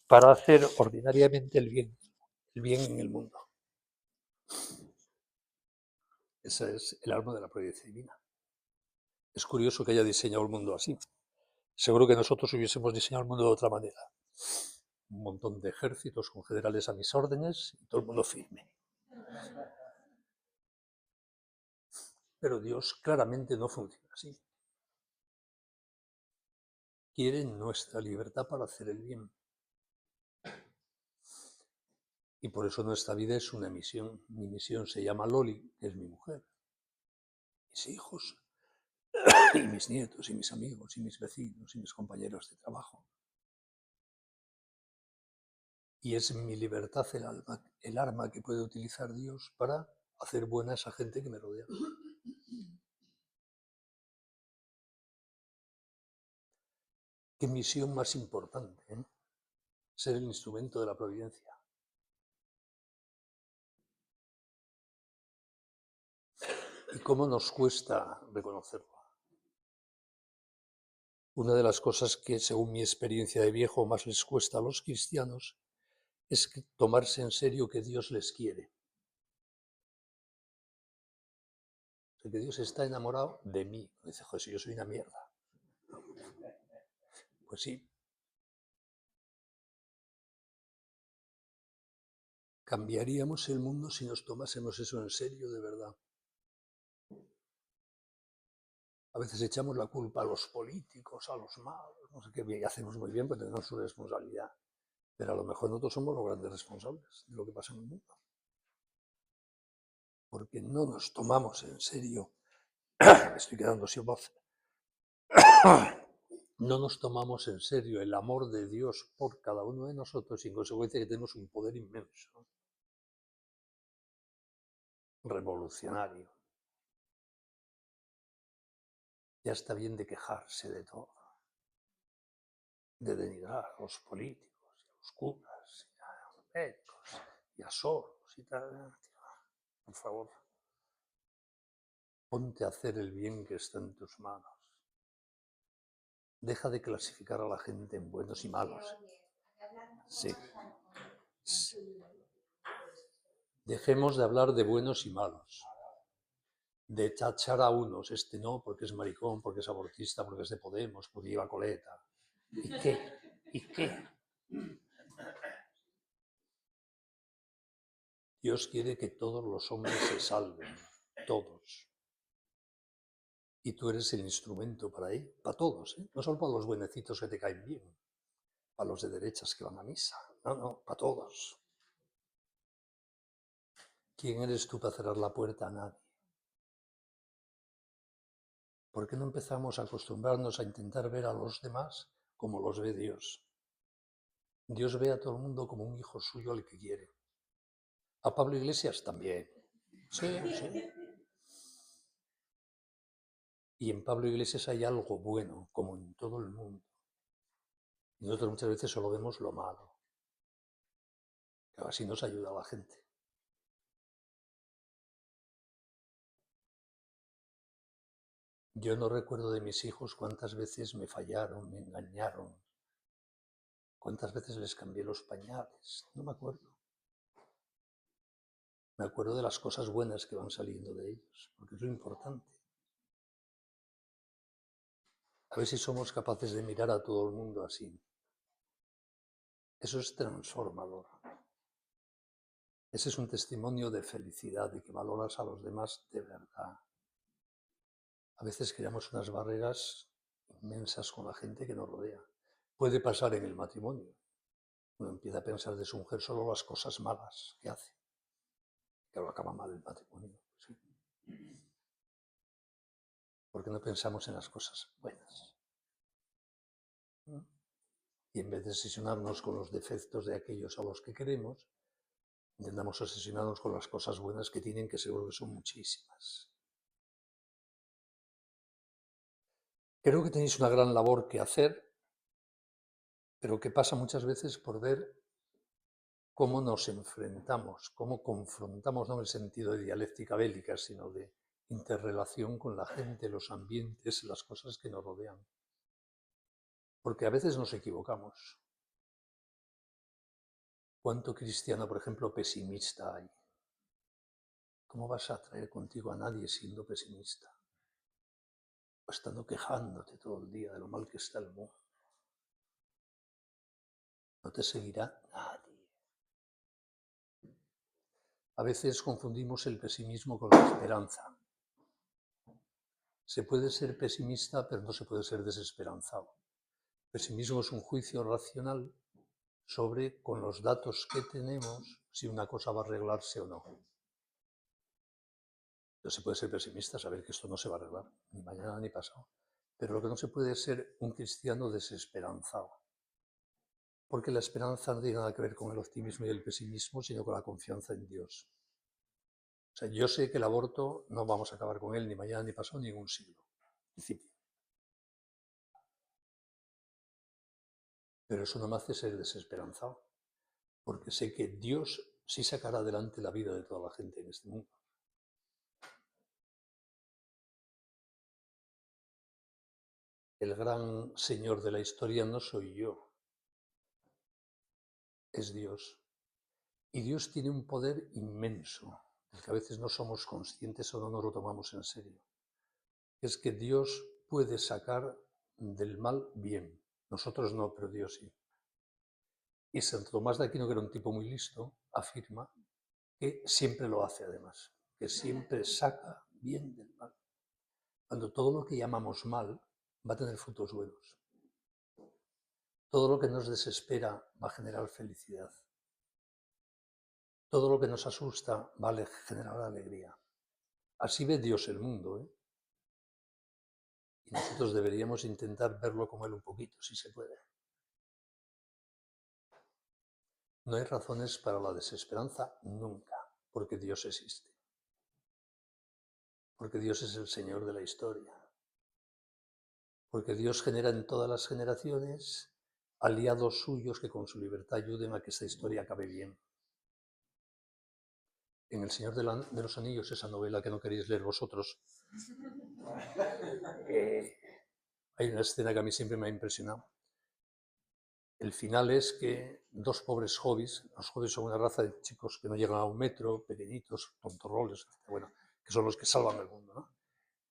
para hacer ordinariamente el bien en el mundo. Ese es el arma de la providencia divina. Es curioso que haya diseñado el mundo así. Seguro que nosotros hubiésemos diseñado el mundo de otra manera. Un montón de ejércitos con generales a mis órdenes y todo el mundo firme. Pero Dios claramente no funciona así. Quiere nuestra libertad para hacer el bien. Y por eso nuestra vida es una misión. Mi misión se llama Loli, que es mi mujer, mis hijos, y mis nietos, y mis amigos, y mis vecinos, y mis compañeros de trabajo. Y es mi libertad el arma que puede utilizar Dios para hacer buena a esa gente que me rodea. ¿Qué misión más importante? Ser el instrumento de la providencia. y cómo nos cuesta reconocerlo. Una de las cosas que, según mi experiencia de viejo, más les cuesta a los cristianos es tomarse en serio que Dios les quiere. O sea, que Dios está enamorado de mí. Dice, José, yo soy una mierda. Pues sí. Cambiaríamos el mundo si nos tomásemos eso en serio, de verdad. A veces echamos la culpa a los políticos, a los malos, no sé qué, y hacemos muy bien, pero tenemos su responsabilidad. Pero a lo mejor nosotros somos los grandes responsables de lo que pasa en el mundo. Porque no nos tomamos en serio, me estoy quedando sin voz, no nos tomamos en serio el amor de Dios por cada uno de nosotros y en consecuencia que tenemos un poder inmenso, revolucionario. Ya está bien de quejarse de todo, de denigrar a los políticos, y a los curas, y a los médicos, y a Soros y tal. Por favor, ponte a hacer el bien que está en tus manos. Deja de clasificar a la gente en buenos y malos. Sí. Dejemos de hablar de buenos y malos. De tachar a unos, este no, porque es maricón, porque es abortista, porque es de Podemos, porque lleva coleta. ¿Y qué? ¿Y qué? Dios quiere que todos los hombres se salven, todos. Y tú eres el instrumento para ello, para todos, ¿eh? No solo para los buenecitos que te caen bien, para los de derechas que van a misa, no, para todos. ¿Quién eres tú para cerrar la puerta a nadie? ¿Por qué no empezamos a acostumbrarnos a intentar ver a los demás como los ve Dios? Dios ve a todo el mundo como un hijo suyo al que quiere. A Pablo Iglesias también. Sí, sí. Y en Pablo Iglesias hay algo bueno, como en todo el mundo. Y nosotros muchas veces solo vemos lo malo. Que así nos ayuda a la gente. Yo no recuerdo de mis hijos cuántas veces me fallaron, me engañaron, cuántas veces les cambié los pañales. No me acuerdo. Me acuerdo de las cosas buenas que van saliendo de ellos, porque es lo importante. A ver si somos capaces de mirar a todo el mundo así. Eso es transformador. Ese es un testimonio de felicidad, de que valoras a los demás de verdad. A veces creamos unas barreras inmensas con la gente que nos rodea. Puede pasar en el matrimonio. Uno empieza a pensar de su mujer solo las cosas malas que hace. Claro, acaba mal el matrimonio. ¿Sí? ¿Por qué no pensamos en las cosas buenas? Y en vez de obsesionarnos con los defectos de aquellos a los que queremos, intentamos obsesionarnos con las cosas buenas que tienen, que seguro que son muchísimas. Creo que tenéis una gran labor que hacer, pero que pasa muchas veces por ver cómo nos enfrentamos, cómo confrontamos, no en el sentido de dialéctica bélica, sino de interrelación con la gente, los ambientes, las cosas que nos rodean. Porque a veces nos equivocamos. ¿Cuánto cristiano, por ejemplo, pesimista hay? ¿Cómo vas a atraer contigo a nadie siendo pesimista? O estando quejándote todo el día de lo mal que está el mundo. No te seguirá nadie. A veces confundimos el pesimismo con la esperanza. Se puede ser pesimista, pero no se puede ser desesperanzado. Pesimismo es un juicio racional sobre, con los datos que tenemos, si una cosa va a arreglarse o no. No se puede ser pesimista, saber que esto no se va a arreglar, ni mañana ni pasado. Pero lo que no se puede es ser un cristiano desesperanzado. Porque la esperanza no tiene nada que ver con el optimismo y el pesimismo, sino con la confianza en Dios. O sea, yo sé que el aborto no vamos a acabar con él ni mañana ni pasado ni en un siglo. Principio. Pero eso no me hace ser desesperanzado, porque sé que Dios sí sacará adelante la vida de toda la gente en este mundo. el gran señor de la historia no soy yo, es Dios. Y Dios tiene un poder inmenso, del que a veces no somos conscientes o no nos lo tomamos en serio. Es que Dios puede sacar del mal bien. Nosotros no, pero Dios sí. Y Santo Tomás de Aquino, que era un tipo muy listo, afirma que siempre lo hace además, que siempre saca bien del mal. Cuando todo lo que llamamos mal va a tener frutos buenos. Todo lo que nos desespera va a generar felicidad. Todo lo que nos asusta va a generar alegría. Así ve Dios el mundo, ¿eh? Y nosotros deberíamos intentar verlo como Él un poquito, si se puede. No hay razones para la desesperanza nunca, porque Dios existe. Porque Dios es el Señor de la historia. Porque Dios genera en todas las generaciones aliados suyos que con su libertad ayuden a que esta historia acabe bien. En El Señor de los Anillos, esa novela que no queréis leer vosotros, hay una escena que a mí siempre me ha impresionado. El final es que dos pobres hobbits, los hobbits son una raza de chicos que no llegan a 1 metro, pequeñitos, tontorroles, bueno, que son los que salvan el mundo, ¿no?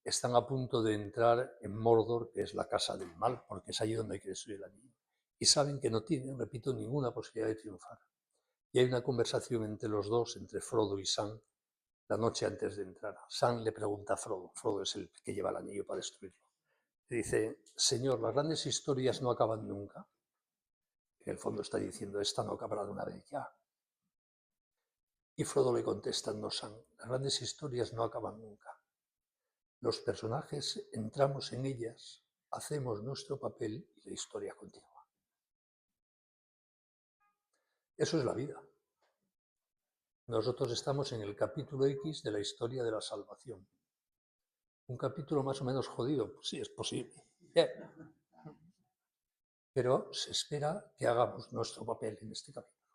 Están a punto de entrar en Mordor, que es la casa del mal, porque es allí donde hay que destruir el anillo. Y saben que no tienen, repito, ninguna posibilidad de triunfar. Y hay una conversación entre los dos, entre Frodo y Sam, la noche antes de entrar. Sam le pregunta a Frodo, Frodo es el que lleva el anillo para destruirlo. Le dice, Señor, las grandes historias no acaban nunca. En el fondo está diciendo, esta no acabará de una vez ya. Y Frodo le contesta, no, Sam, las grandes historias no acaban nunca. Los personajes entramos en ellas, hacemos nuestro papel y la historia continúa. Eso es la vida. Nosotros estamos en el capítulo X de la historia de la salvación. Un capítulo más o menos jodido, pues sí, es posible. Pero se espera que hagamos nuestro papel en este capítulo.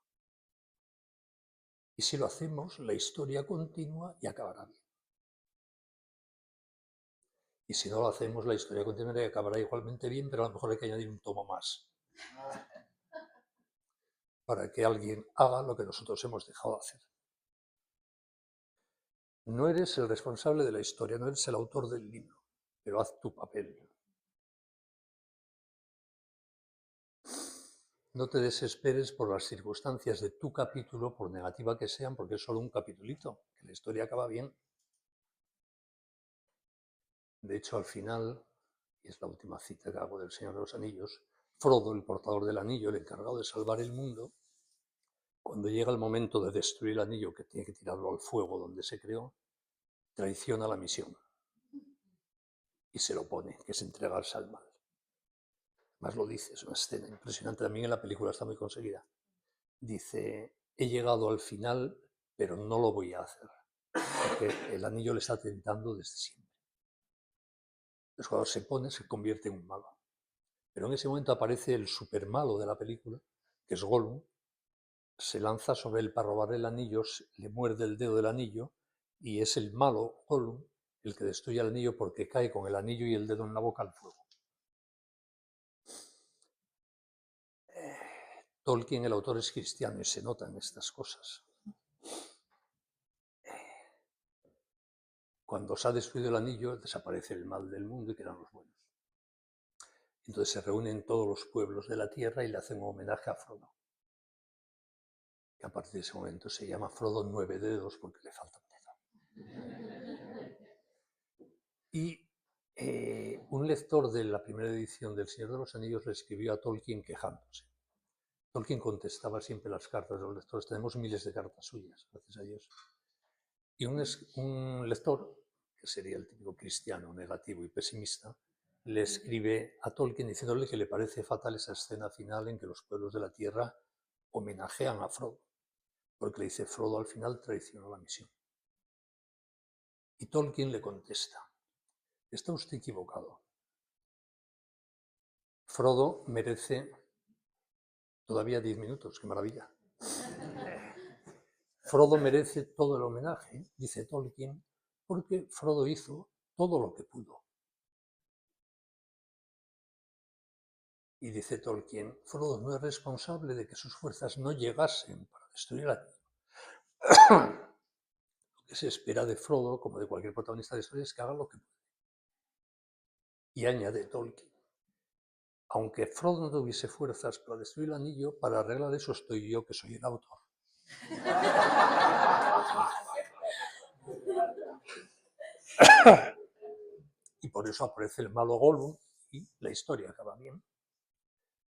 Y si lo hacemos, la historia continúa y acabará bien. Y si no lo hacemos, la historia continuará y acabará igualmente bien, pero a lo mejor hay que añadir un tomo más. Para que alguien haga lo que nosotros hemos dejado de hacer. No eres el responsable de la historia, no eres el autor del libro, pero haz tu papel. No te desesperes por las circunstancias de tu capítulo, por negativa que sean, porque es solo un capitulito, que la historia acaba bien. De hecho, al final, y es la última cita que hago del Señor de los Anillos, Frodo, el portador del anillo, el encargado de salvar el mundo, cuando llega el momento de destruir el anillo, que tiene que tirarlo al fuego donde se creó, traiciona la misión y se lo pone, que es entregarse al mal. Más lo dice, es una escena impresionante, también en la película está muy conseguida. Dice, he llegado al final, pero no lo voy a hacer, porque el anillo le está tentando desde siempre. Entonces cuando se pone, se convierte en un malo. Pero en ese momento aparece el super malo de la película, que es Gollum, se lanza sobre él para robarle el anillo, le muerde el dedo del anillo, y es el malo, Gollum, el que destruye el anillo porque cae con el anillo y el dedo en la boca al fuego. Tolkien, el autor, es cristiano y se notan estas cosas. Cuando se ha destruido el anillo, desaparece el mal del mundo y quedan los buenos. Entonces se reúnen todos los pueblos de la tierra y le hacen un homenaje a Frodo. Que a partir de ese momento se llama Frodo 9 dedos porque le falta un dedo. Y un lector de la primera edición del Señor de los Anillos le escribió a Tolkien quejándose. Tolkien contestaba siempre las cartas de los lectores. Tenemos miles de cartas suyas, gracias a Dios. Y un lector, que sería el típico cristiano negativo y pesimista, le escribe a Tolkien diciéndole que le parece fatal esa escena final en que los pueblos de la tierra homenajean a Frodo, porque le dice, Frodo al final traicionó la misión. Y Tolkien le contesta, está usted equivocado. Frodo merece todavía 10 minutos, qué maravilla. Frodo merece todo el homenaje, dice Tolkien, porque Frodo hizo todo lo que pudo. Y dice Tolkien, Frodo no es responsable de que sus fuerzas no llegasen para destruir a Lo que se espera de Frodo, como de cualquier protagonista de historia, es que haga lo que puede. Y añade Tolkien, aunque Frodo no tuviese fuerzas para destruir el anillo, para arreglar eso estoy yo, que soy el autor. Y por eso aparece el malo Gollum y la historia acaba bien.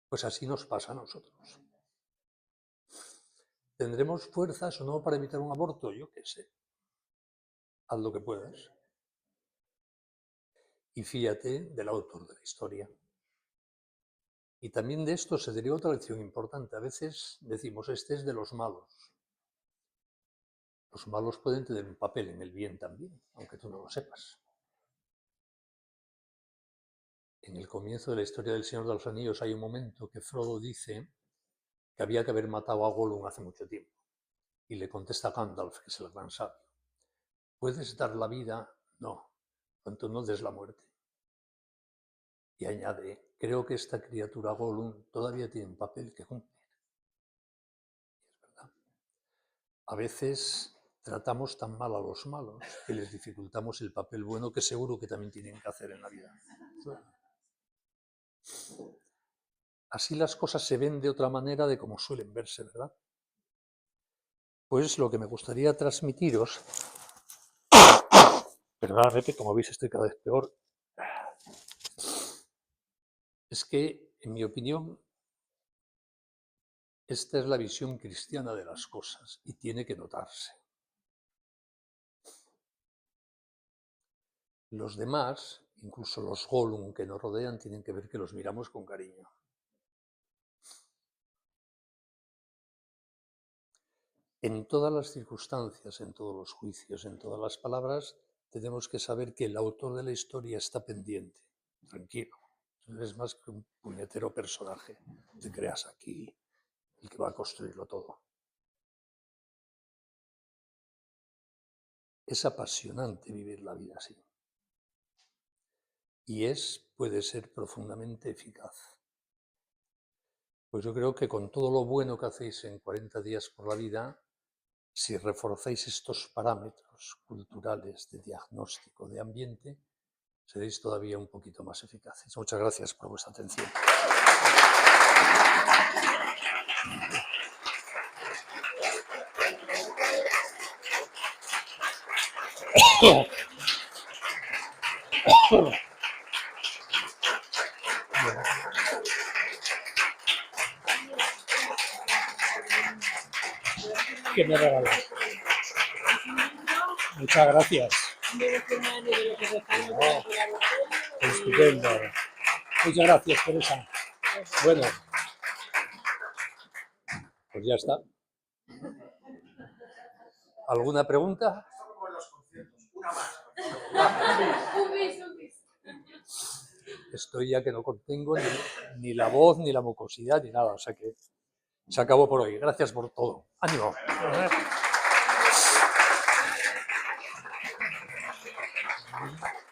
Pues así nos pasa a nosotros. ¿Tendremos fuerzas o no para evitar un aborto? Yo qué sé. Haz lo que puedas. Y fíjate del autor de la historia. Y también de esto se deriva otra lección importante. A veces decimos, este es de los malos. Los malos pueden tener un papel en el bien también, aunque tú no lo sepas. En el comienzo de la historia del Señor de los Anillos hay un momento que Frodo dice que había que haber matado a Gollum hace mucho tiempo. Y le contesta Gandalf, que es el gran sabio, ¿puedes dar la vida? No, cuanto no des la muerte. Y añade, creo que esta criatura Gollum todavía tiene un papel que cumplir. Y es verdad. A veces tratamos tan mal a los malos que les dificultamos el papel bueno que seguro que también tienen que hacer en la vida. Así las cosas se ven de otra manera de como suelen verse, ¿verdad? Pues lo que me gustaría transmitiros, perdóname, que como veis estoy cada vez peor, es que, en mi opinión, esta es la visión cristiana de las cosas y tiene que notarse. Los demás, incluso los Gollum que nos rodean, tienen que ver que los miramos con cariño. En todas las circunstancias, en todos los juicios, en todas las palabras, tenemos que saber que el autor de la historia está pendiente. Tranquilo, no eres más que un puñetero personaje. Te creas aquí el que va a construirlo todo. Es apasionante vivir la vida así. Y puede ser profundamente eficaz. Pues yo creo que con todo lo bueno que hacéis en 40 días por la vida, si reforzáis estos parámetros culturales de diagnóstico de ambiente, seréis todavía un poquito más eficaces. Muchas gracias por vuestra atención. ¿Qué me regalas? Muchas gracias. Estupendo. Muchas gracias, Teresa. Bueno, pues ya está. ¿Alguna pregunta? Como en los conciertos, una más. Estoy ya que no contengo ni la voz, ni la mucosidad, ni nada. O sea que se acabó por hoy. Gracias por todo. ¡Ánimo!